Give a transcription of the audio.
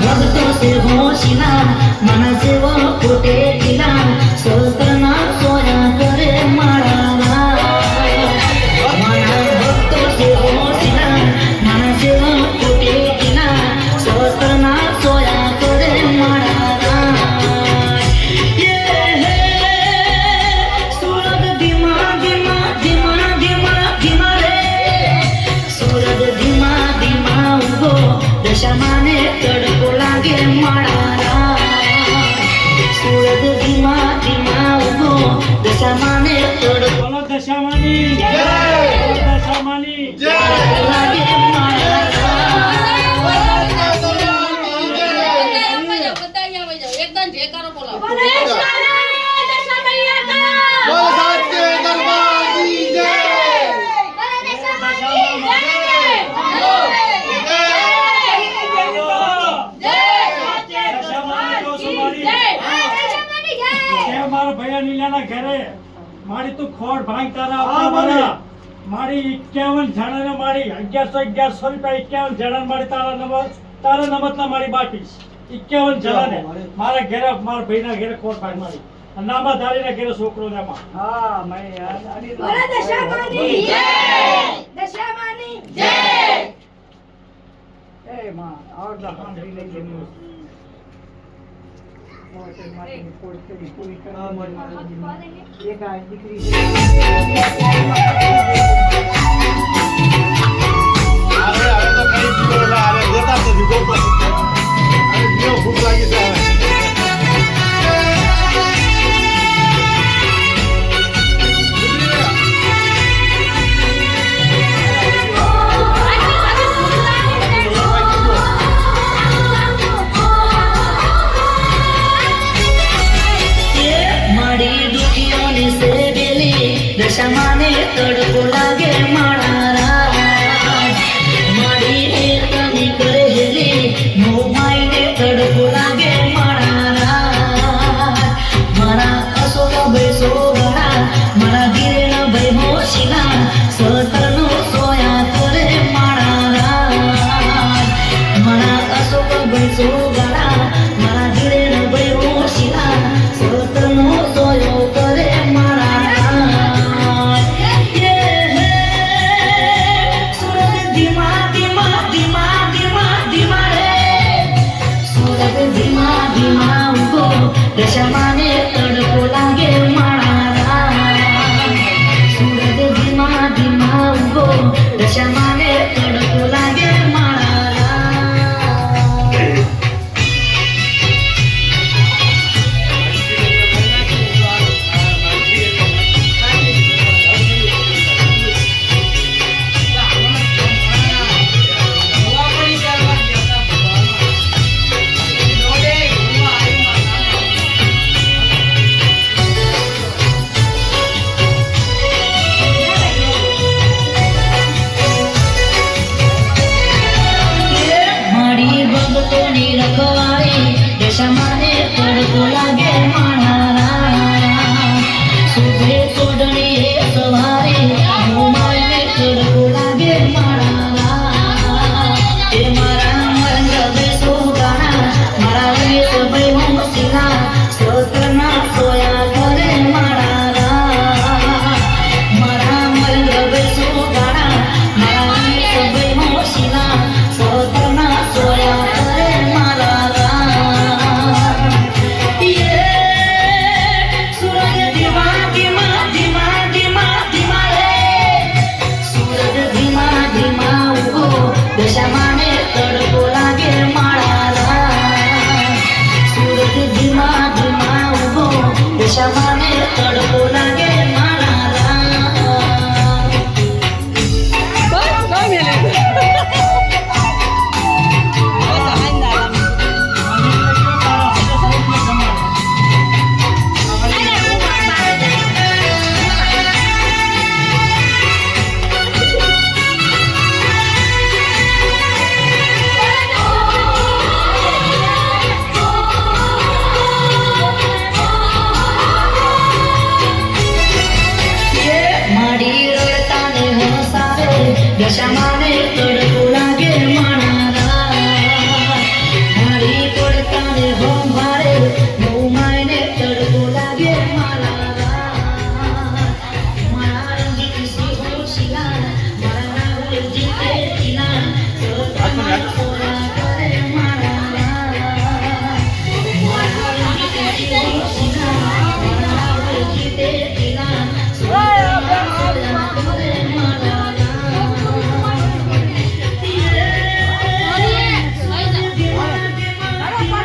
भक्तो से होशिला मन सेवा कोटे दिला सोतना सोया करे माळाला मना भक्तो से होशिला मन सेवा कोटे दिला सोतना सोया करे माळाला ये सूरज धीमा धीमा धीमा धीमा धीमा रे सूरज धीमा धीमा उभो दशमाने तडको लागे माळाला सूरज धीमा धीमा उभो दशमाने तडको बोलो दशामानी जय दशामानी जय लागे माळाला एकदम जयकारो बोला મારા ભૈયા નીલાના ઘરે મારી તું ખોડ ભાંગ તારા આપવા મારી 51 જણાને મારી 1100 રૂપિયા 51 જણાને મારી તારા નમતના મારી બાકી 51 જણાને મારા ઘરે મારા ભાઈના ઘરે ખોડ ભાંગ મારી નામા ધારીના ઘરે છોકરો ને માં હા મે બોલો દશામાની જય દશામાની જય એ માં આવડા હાંડી લઈ ગયો એક આ દીકરી ભૂખ લાગી છે दशमाने तडको लागे माळाला माडी एकनी करेली मोमाईने तडको लागे माळाला मारा असोग बैसो गळा मारा गिरेन बैहोशिला सतरनो सोया करे माळाला मारा असोग बैसो गळा मारा गिरेन बैहोशिला सतरनो सोयो करे दशमाने तडको लागे माळाला सूरज धीमा धीमा उभो दशमाने तडको लागे माळाला रखवारी दशमाने तडको लागे माळाला सुभे सोडणी सवारी मोमाईने तडको लागे माळाला ते मारा मरंग बेसो गाणा मारा वेस बैहोशिला सतना सोया करे माळाला मारा मरंग बेसो गाणा मारा वेस बैहोशिला सतना सोया दशमाने तडको लागे माळाला सूरज धीमा धीमा उभो दशमाने तडको